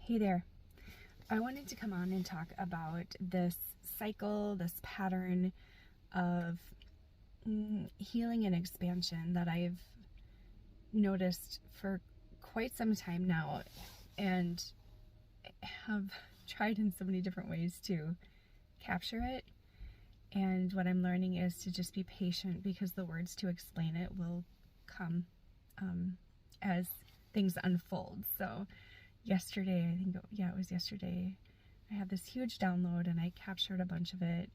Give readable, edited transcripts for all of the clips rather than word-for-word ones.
Hey there. I wanted to come on and talk about this cycle, this pattern of healing and expansion that I've noticed for quite some time now and have tried in so many different ways to capture it. And what I'm learning is to just be patient, because the words to explain it will come as things unfold. So yesterday, it was yesterday, I had this huge download and I captured a bunch of it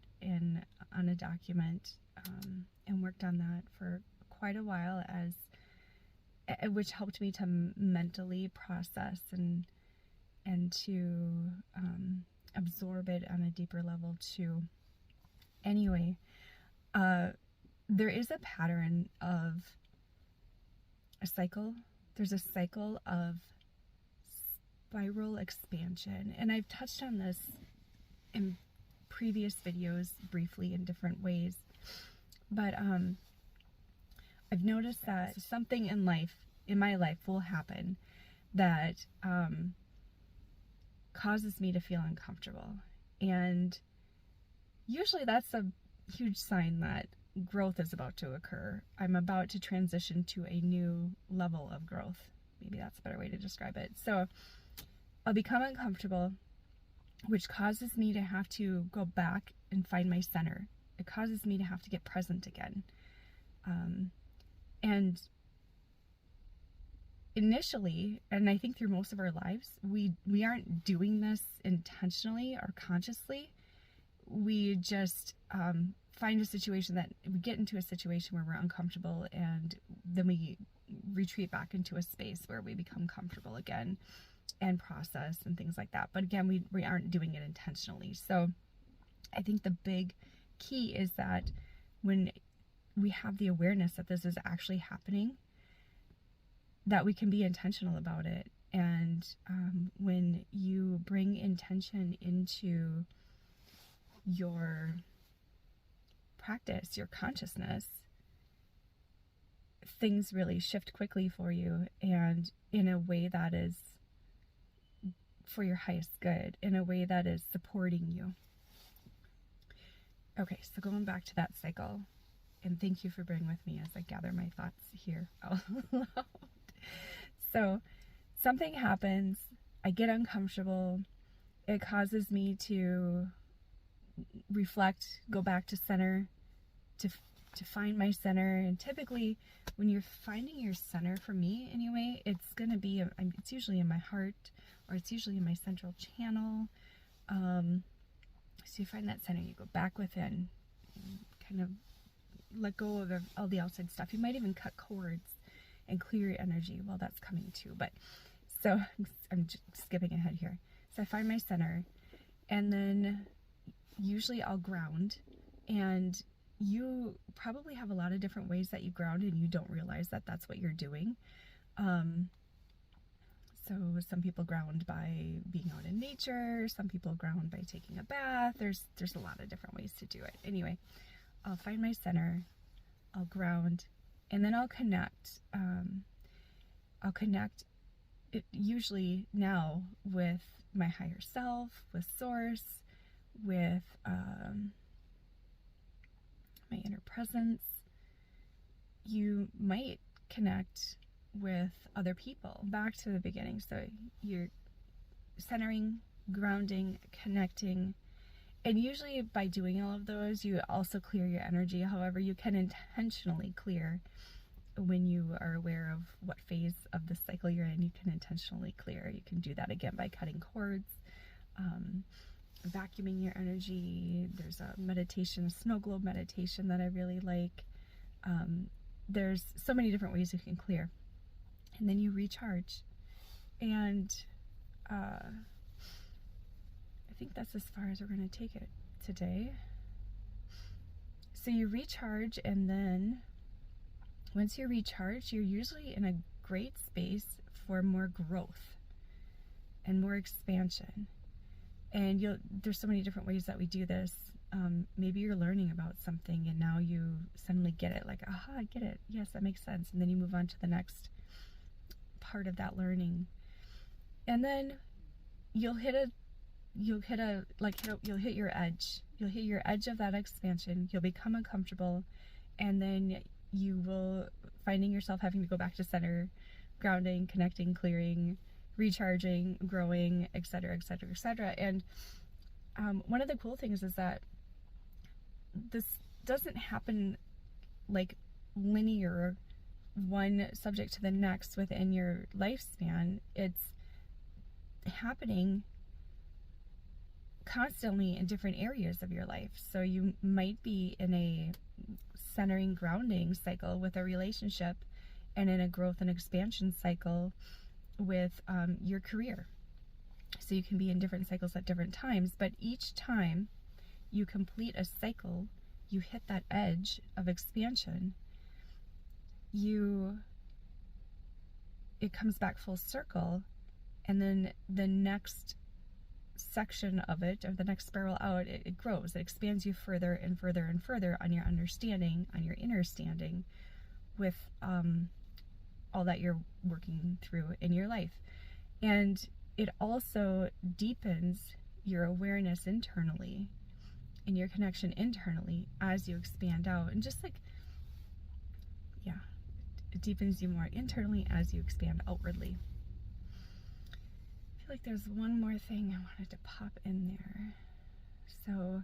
on a document and worked on that for quite a while, which helped me to mentally process and to absorb it on a deeper level too. Anyway, there is a pattern of a cycle. There's a cycle of spiral expansion, and I've touched on this in previous videos briefly in different ways, but I've noticed that something in my life will happen that causes me to feel uncomfortable, and usually that's a huge sign that growth is about to occur. I'm about to transition to a new level of growth. Maybe that's a better way to describe it. So I'll become uncomfortable, which causes me to have to go back and find my center. It causes me to have to get present again. And initially, and I think through most of our lives, we aren't doing this intentionally or consciously. We just find a situation that we get into a situation where we're uncomfortable, and then we retreat back into a space where we become comfortable again and process and things like that. But again, we aren't doing it intentionally. So I think the big key is that when we have the awareness that this is actually happening, that we can be intentional about it. And when you bring intention into your practice, your consciousness, things really shift quickly for you, and in a way that is for your highest good, in a way that is supporting you. Okay, so going back to that cycle, and thank you for being with me as I gather my thoughts here out loud. So something happens, I get uncomfortable, it causes me to reflect, go back to center, to find my center. And typically when you're finding your center, for me anyway, it's usually in my heart, or it's usually in my central channel. So you find that center, you go back within, kind of let go of all the outside stuff. You might even cut cords and clear your energy while that's coming too. But so I'm just skipping ahead here. So I find my center, and then usually I'll ground, and you probably have a lot of different ways that you ground, and you don't realize that that's what you're doing. So some people ground by being out in nature, some people ground by taking a bath. There's a lot of different ways to do it. Anyway, I'll find my center, I'll ground, and then I'll connect. I'll connect it usually now with my higher self, with source, with my inner presence. You might connect with other people. Back to the beginning. So you're centering, grounding, connecting, and usually by doing all of those, you also clear your energy. However, you can intentionally clear when you are aware of what phase of the cycle you're in. You can intentionally clear. You can do that again by cutting cords, vacuuming your energy. There's a meditation, snow globe meditation, that I really like. There's so many different ways you can clear. And then you recharge. And I think that's as far as we're going to take it today. So you recharge, and then once you're recharged, you're usually in a great space for more growth and more expansion. And there's so many different ways that we do this. Maybe you're learning about something and now you suddenly get it, like, aha, I get it. Yes, that makes sense. And then you move on to the next part of that learning. And then you'll hit your edge. You'll hit your edge of that expansion. You'll become uncomfortable, and then you will finding yourself having to go back to center, grounding, connecting, clearing, recharging, growing, etc., etc., etc. And one of the cool things is that this doesn't happen like linear, one subject to the next within your lifespan. It's happening constantly in different areas of your life. So you might be in a centering, grounding cycle with a relationship, and in a growth and expansion cycle with your career. So you can be in different cycles at different times, but each time you complete a cycle, you hit that edge of expansion, it comes back full circle, and then the next section of it, or the next spiral out, it grows. It expands you further and further and further on your understanding, on your inner standing with all that you're working through in your life. And it also deepens your awareness internally and your connection internally as you expand out. And just like, yeah, it deepens you more internally as you expand outwardly. I feel like there's one more thing I wanted to pop in there. So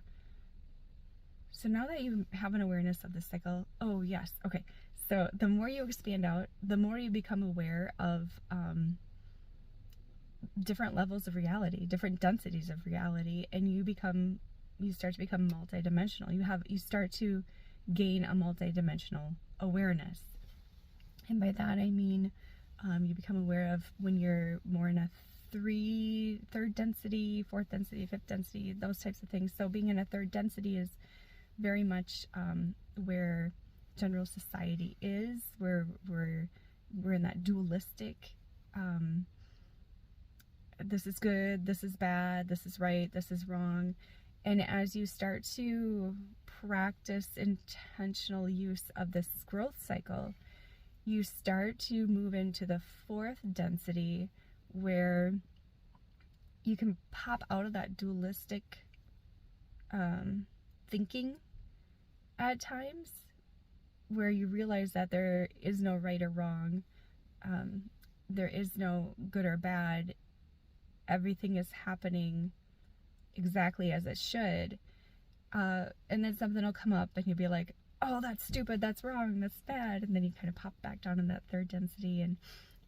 now that you have an awareness of the cycle, oh yes, okay. So the more you expand out, the more you become aware of different levels of reality, different densities of reality, and you start to become multidimensional. You start to gain a multidimensional awareness. And by that I mean you become aware of when you're more in a third density, fourth density, fifth density, those types of things. So being in a third density is very much where general society is, where we're in that dualistic, this is good, this is bad, this is right, this is wrong. And as you start to practice intentional use of this growth cycle, you start to move into the fourth density, where you can pop out of that dualistic thinking at times, where you realize that there is no right or wrong, there is no good or bad, everything is happening exactly as it should, and then something will come up and you'll be like, oh, that's stupid, that's wrong, that's bad, and then you kind of pop back down in that third density and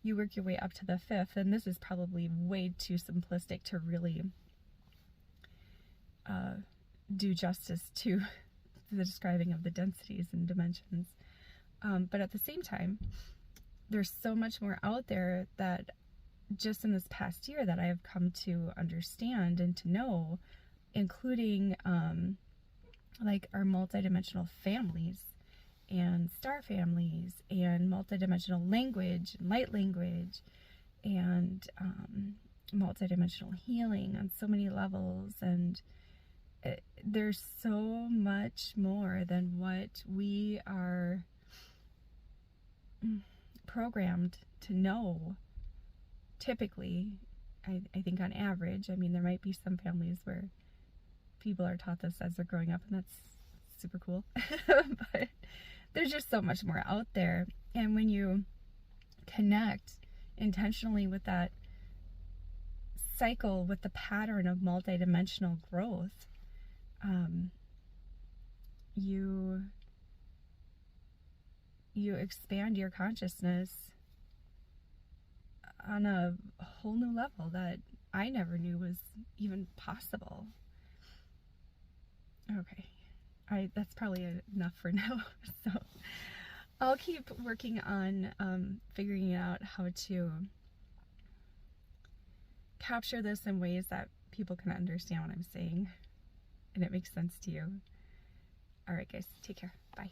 you work your way up to the fifth. And this is probably way too simplistic to really do justice to the describing of the densities and dimensions, but at the same time, there's so much more out there that just in this past year that I have come to understand and to know, including like our multidimensional families and star families and multidimensional language and light language and multidimensional healing on so many levels. And there's so much more than what we are programmed to know. Typically, I think on average, I mean, there might be some families where people are taught this as they're growing up, and that's super cool. But there's just so much more out there. And when you connect intentionally with that cycle, with the pattern of multidimensional growth, you expand your consciousness on a whole new level that I never knew was even possible. Okay, that's probably enough for now. So I'll keep working on figuring out how to capture this in ways that people can understand what I'm saying and it makes sense to you. All right, guys, take care. Bye.